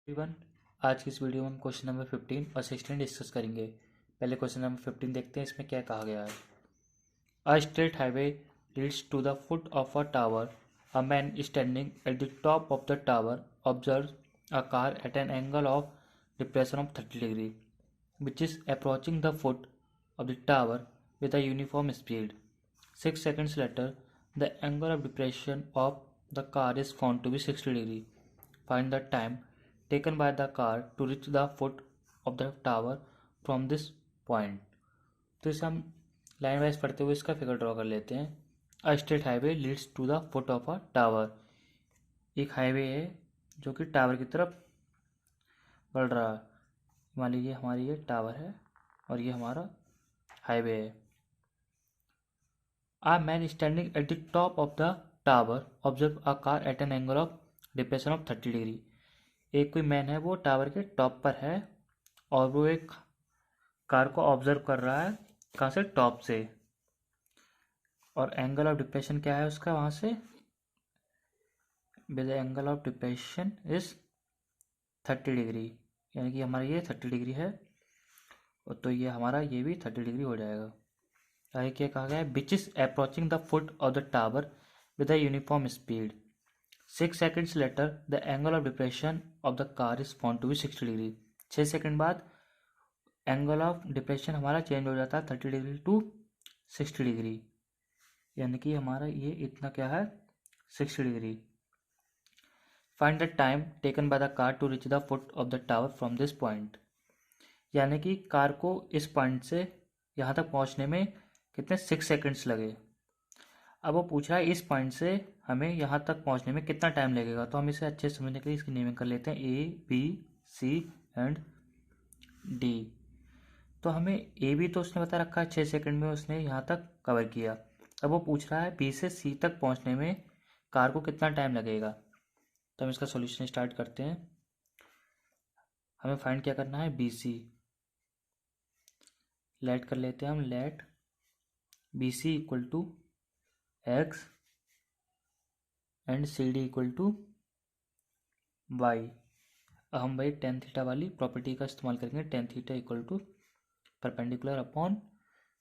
Everyone, आज की इस वीडियो में हम क्वेश्चन नंबर 15 और 16 डिस्कस करेंगे। पहले क्वेश्चन नंबर 15 देखते हैं, इसमें क्या कहा गया है। A straight highway leads to the foot of a tower. A man standing at the top of the tower observe a car at an angle of depression of 30 degree which is approaching the foot of the tower with a uniform speed. 6 seconds later, the angle of depression of the car is found to be 60 degree. Find the time taken by the car to reach the foot of the tower from this point. तो इसे हम line wise पढ़ते हुए इसका figure draw कर लेते हैं। A straight highway leads to the foot of a tower. एक हाईवे है जो कि टावर की तरफ बढ़ रहा है। मान लीजिए हमारी ये टावर है और ये हमारा हाईवे है। A man standing at the top of the tower observe a car at an angle of depression of 30 degree. एक कोई मैन है, वो टावर के टॉप पर है और वो एक कार को ऑब्जर्व कर रहा है। कहाँ से? टॉप से। और एंगल ऑफ डिप्रेशन क्या है उसका वहाँ से? With angle of depression is 30 degree, यानी कि हमारा ये 30 डिग्री है और तो ये हमारा ये भी 30 डिग्री हो जाएगा। आगे क्या कहा गया है? Which is approaching the foot of the tower with a uniform speed. 6 seconds later the angle of depression of the car is found to be 60 degree. 6 second बाद एंगल ऑफ डिप्रेशन हमारा change हो जाता है 30 degree to 60 degree, यानी कि हमारा ये इतना क्या है? 60 degree. Find the time taken by the car to reach the foot of the tower from this point. यानी कि कार को इस पॉइंट से यहाँ तक पहुँचने में कितने 6 सेकंड्स लगे। अब वो पूछ रहा है इस पॉइंट से हमें यहाँ तक पहुँचने में कितना टाइम लगेगा। तो हम इसे अच्छे से समझने के लिए इसकी नेमिंग कर लेते हैं A, B, C and D. तो हमें ए बी तो उसने बता रखा है 6 सेकंड में उसने यहाँ तक कवर किया। अब वो पूछ रहा है बी से सी तक पहुँचने में कार को कितना टाइम लगेगा। तो हम इसका सॉल्यूशन स्टार्ट करते हैं। हमें फाइंड क्या करना है? B C. लेट कर लेते हैं हम, let B C equal to X and C D equal to Y. अब हम भाई टेन थीटा वाली प्रॉपर्टी का इस्तेमाल करेंगे। Tan theta equal to perpendicular upon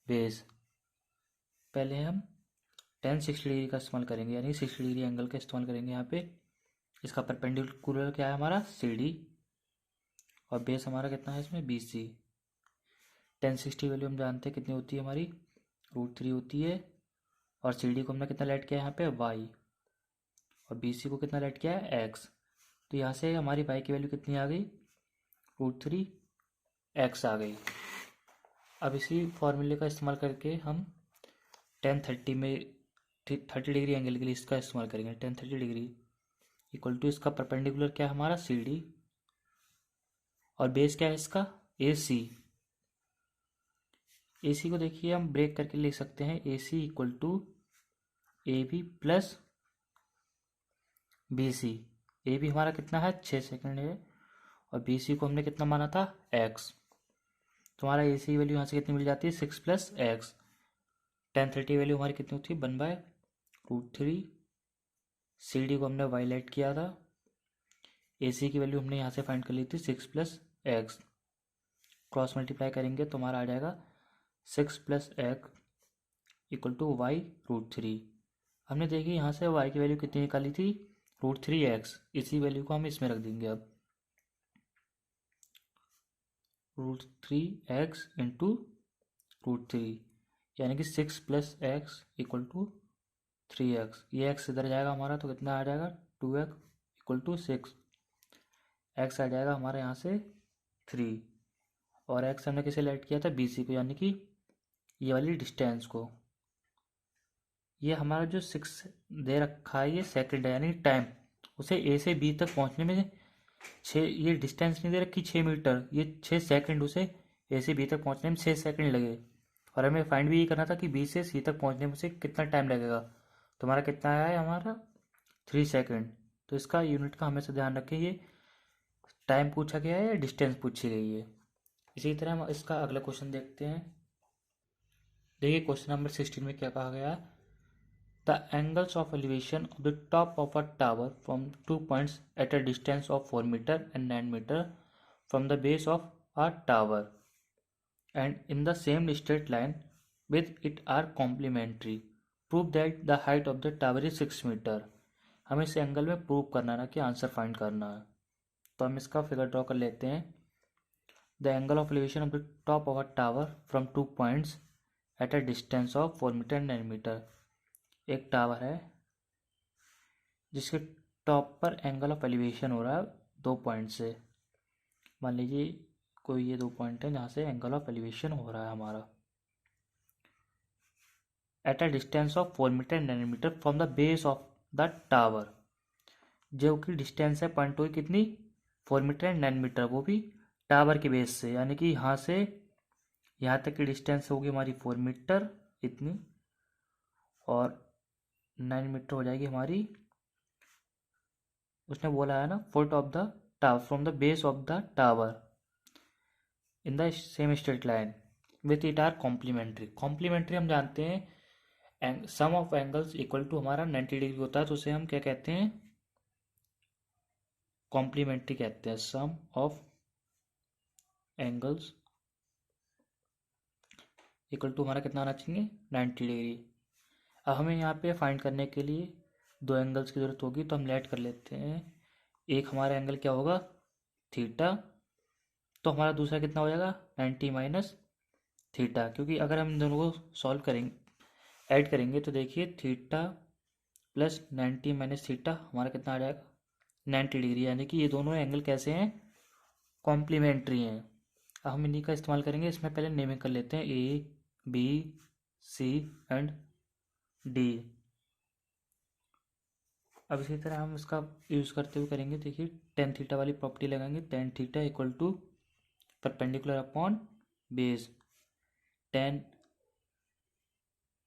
base. पहले हम टेन 60 डिग्री का इस्तेमाल करेंगे, यानी 60 डिग्री एंगल का इस्तेमाल करेंगे यहाँ पे। इसका परपेंडिकुलर क्या है हमारा? सी डी, और बेस हमारा कितना है इसमें? B C. टेन 60 वैल्यू हम जानते हैं कितनी होती है हमारी? √3 होती है। और सी डी को हमने कितना लेट किया है यहाँ पे? वाई। और बी सी को कितना लेट किया है? एक्स। तो यहाँ से हमारी वाई की वैल्यू कितनी आ गई? √3 एक्स आ गई। अब इसी फॉर्मूले का इस्तेमाल करके हम टेन 30 में 30 डिग्री एंगल के लिए इसका इस्तेमाल करेंगे। टेन 30 डिग्री इक्वल टू इसका परपेंडिकुलर क्या है हमारा? सी डी, और बेस क्या है इसका? ए सी। ए सी को देखिए हम ब्रेक करके लिख सकते हैं। A C equal to A B plus B C. A B हमारा कितना है? 6 सेकंड है, और बी सी को हमने कितना माना था? एक्स। तो हमारा ए सी वैल्यू यहाँ से कितनी मिल जाती है? 6 प्लस एक्स। टेन 30 वैल्यू हमारी कितनी होती है? 1/√3। सी डी को हमने वाई लेट किया था। ए सी की वैल्यू हमने यहाँ से फाइंड कर ली थी 6 प्लस एक्स। क्रॉस मल्टीप्लाई करेंगे तो हमारा आ जाएगा 6 प्लस एक्स इक्वल टू वाई√3। हमने देखी यहाँ से वाई की वैल्यू कितनी निकाली थी? √3x। इसी वैल्यू को हम इसमें रख देंगे। अब √3x इंटू √3, यानी कि 6 plus x equal to 3x। ये x इधर जाएगा हमारा तो कितना आ जाएगा? 2x equal to 6। x आ जाएगा हमारा यहाँ से 3, और x हमने किसे लेट किया था? बी सी को, यानी कि ये वाली डिस्टेंस को। ये हमारा जो 6 दे रखा है ये सेकंड है, यानी टाइम। उसे ए से बी तक पहुंचने में 6, ये डिस्टेंस नहीं दे रखी 6 मीटर, ये 6 सेकंड, उसे ए से बी तक पहुंचने में 6 सेकंड लगे। और हमें फाइंड भी ये करना था कि बी से सी तक पहुंचने में उसे कितना टाइम लगेगा। तो हमारा कितना आया है? हमारा 3 सेकंड। तो इसका यूनिट का हमेशा ध्यान रखें, ये टाइम पूछा गया है या डिस्टेंस पूछी गई है। इसी तरह हम इसका अगला क्वेश्चन देखते हैं। देखिए क्वेश्चन नंबर 16 में क्या कहा गया है। The angles of elevation of the top of a tower from 2 points at a distance of 4 meter and 9 meter from the base of a tower and in the same straight line with it are complementary. Prove that the height of the tower is 6 meter. हमें इस angle में prove करना ना कि answer find करना है. तो हम इसका फिगर ड्रॉ कर लेते हैं. The angle of elevation of the top of a tower from 2 points at a distance of 4 metre and 9 metre. एक टावर है जिसके टॉप पर एंगल ऑफ एलिवेशन हो रहा है 2 पॉइंट से. मान लीजिए कोई ये 2 पॉइंट है जहाँ से एंगल ऑफ एलिवेशन हो रहा है हमारा at a distance of 4 metre and 9 metre from the base of the tower. जो कि डिस्टेंस है पॉइंट की कितनी 4 मीटर एंड 9 मीटर, वो भी टावर के बेस से, यानी कि यहाँ से यहाँ तक की डिस्टेंस होगी हमारी 4 मीटर इतनी और 9 मीटर हो जाएगी हमारी. उसने बोला है ना foot of the tower from the base of the tower in the same straight line with it are complementary. Complementary हम जानते हैं sum of angles equal to हमारा 90 डिग्री होता है, तो उसे हम क्या कहते हैं कॉम्प्लीमेंट्री कहते हैं. Sum of angles equal to हमारा कितना आना चाहिए 90 डिग्री. अब हमें यहाँ पे फाइंड करने के लिए 2 एंगल्स की ज़रूरत होगी, तो हम लेट कर लेते हैं. एक हमारा एंगल क्या होगा थीटा, तो हमारा दूसरा कितना हो जाएगा 90 माइनस थीटा. क्योंकि अगर हम इन दोनों को सॉल्व करेंगे ऐड करेंगे तो देखिए थीटा प्लस 90 माइनस थीटा हमारा कितना आ जाएगा 90 डिग्री. यानी कि ये दोनों एंगल कैसे हैं कॉम्प्लीमेंट्री हैं. अब हम इन्हीं का इस्तेमाल करेंगे. इसमें पहले नेमिंग कर लेते हैं A B C and D. अब इसी तरह हम इसका यूज़ करते हुए करेंगे. देखिए टेन थीटा वाली प्रॉपर्टी लगाएंगे. Tan theta equal to perpendicular upon base. Tan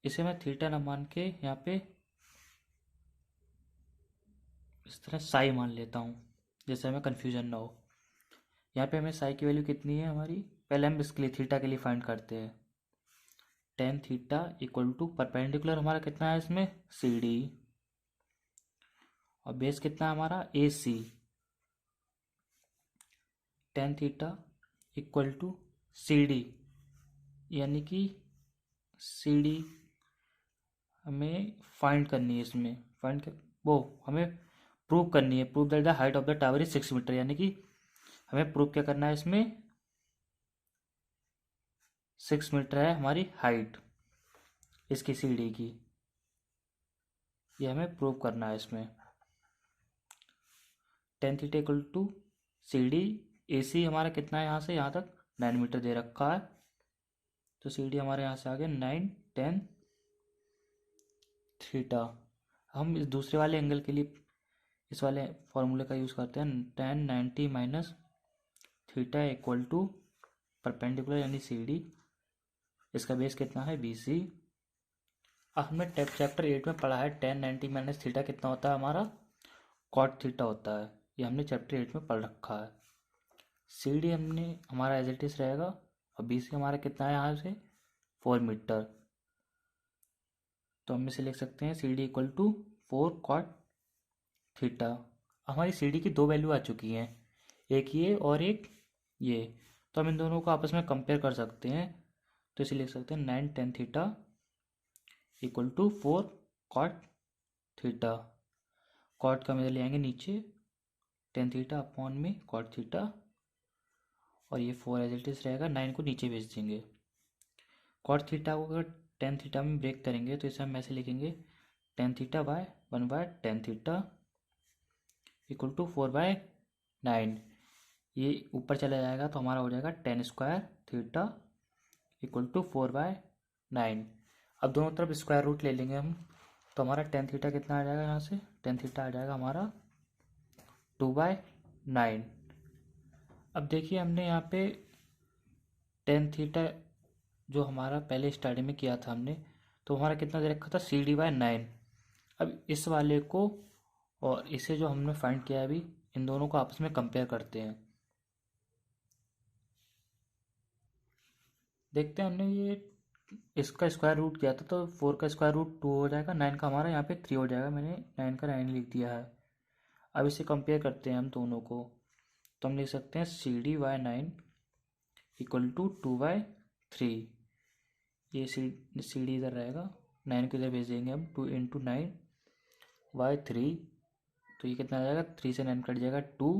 इसे मैं थीटा ना मान के यहाँ पे इस तरह साई मान लेता हूँ जिससे हमें कन्फ्यूजन ना हो. यहाँ पे हमें साई की वैल्यू कितनी है हमारी, पहले हम इसके लिए थीटा के लिए फाइंड करते हैं. Tan theta equal to perpendicular हमारा कितना है इसमें सी डी और बेस कितना है हमारा A C. Tan theta equal to C D यानी कि सी डी हमें फाइंड करनी है. इसमें फाइंड कर वो हमें प्रूव करनी है. Prove that the height of the tower is 6 metre. यानी कि हमें प्रूव क्या करना है इसमें 6 मीटर है हमारी हाइट इसकी सीढ़ी की. ये हमें प्रूव करना है इसमें. Tan theta equal to C D A C हमारा कितना है यहाँ से यहाँ तक 9 मीटर दे रखा है. तो सी डी हमारे यहाँ से आ गया 9 10 थीटा. हम इस दूसरे वाले एंगल के लिए इस वाले फॉर्मूले का यूज़ करते हैं. 10 90 minus theta equal to perpendicular यानी सी डी. इसका बेस कितना है बी सी. अब हमने चैप्टर 8 में पढ़ा है 10 90 माइनस थीटा कितना होता है हमारा कॉट थीटा होता है. ये हमने चैप्टर 8 में पढ़ रखा है. सी डी हमने हमारा एज इट इज रहेगा और बी सी हमारा कितना है यहाँ से 4 मीटर. तो हम इसे लिख सकते हैं C D equal to 4 cot theta. हमारी सी डी की 2 वैल्यू आ चुकी हैं, एक ये और एक ये. तो हम इन दोनों को आपस में कंपेयर कर सकते हैं. तो इसे लिख सकते हैं 9 10 theta equal to 4 cot theta. Cot का में ले आएंगे नीचे 10 थीटा अपॉन में कॉट थीटा और ये 4 एज इट इज रहेगा. 9 को नीचे भेज देंगे. कॉट थीटा को अगर 10 थीटा में ब्रेक करेंगे तो इसे हम ऐसे लिखेंगे 10 theta by 1 by 10 theta equal to 4 by 9. ये ऊपर चला जाएगा तो हमारा हो जाएगा 10 square theta equal to 4 by 9. अब दोनों तरफ स्क्वायर रूट ले लेंगे हम. तो हमारा 10 थीटा कितना आ जाएगा यहाँ से 10 थीटा आ जाएगा हमारा 2 बाय 9. अब देखिए हमने यहाँ पे 10 थीटा जो हमारा पहले स्टार्टिंग में किया था हमने, तो हमारा कितना दे रखा था सी डी बाय 9. अब इस वाले को और इसे जो हमने फाइंड किया अभी इन दोनों को आपस में कंपेयर करते हैं. देखते हैं हमने ये इसका स्क्वायर रूट किया था तो 4 का स्क्वायर रूट 2 हो जाएगा, 9 का हमारा यहाँ पे 3 हो जाएगा, मैंने 9 का 9 लिख दिया है। अब इसे कंपेयर करते हैं हम दोनों को, तो हम लिख सकते हैं CD/9 इक्वल टू 2/3। ये सी डी इधर रहेगा, 9 को इधर भेज देंगे हम, 2 × 9/3, तो ये कितना आ जाएगा, 3 से 9 कट जाएगा 2,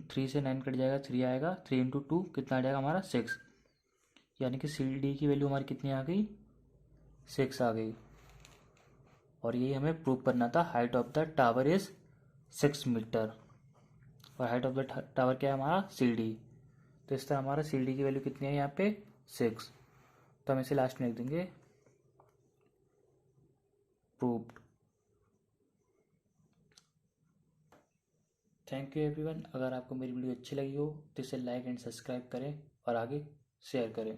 3 से 9 कट जाएगा 3 आएगा, 3 × 2 कितना आ जाएगा हमारा 6, यानी कि सी डी की वैल्यू हमारी कितनी आ गई, 6 आ गई। और यही हमें प्रूव करना था, height of the tower is 6 metre, और हाइट ऑफ द टावर क्या है हमारा, सी डी। तो इस तरह हमारा सी डी की वैल्यू कितनी है यहाँ पे, 6। तो हम इसे लास्ट में लिख देंगे प्रूव्ड। Thank you everyone. अगर आपको मेरी वीडियो अच्छी लगी हो तो इसे लाइक एंड सब्सक्राइब करें और आगे शेयर करें।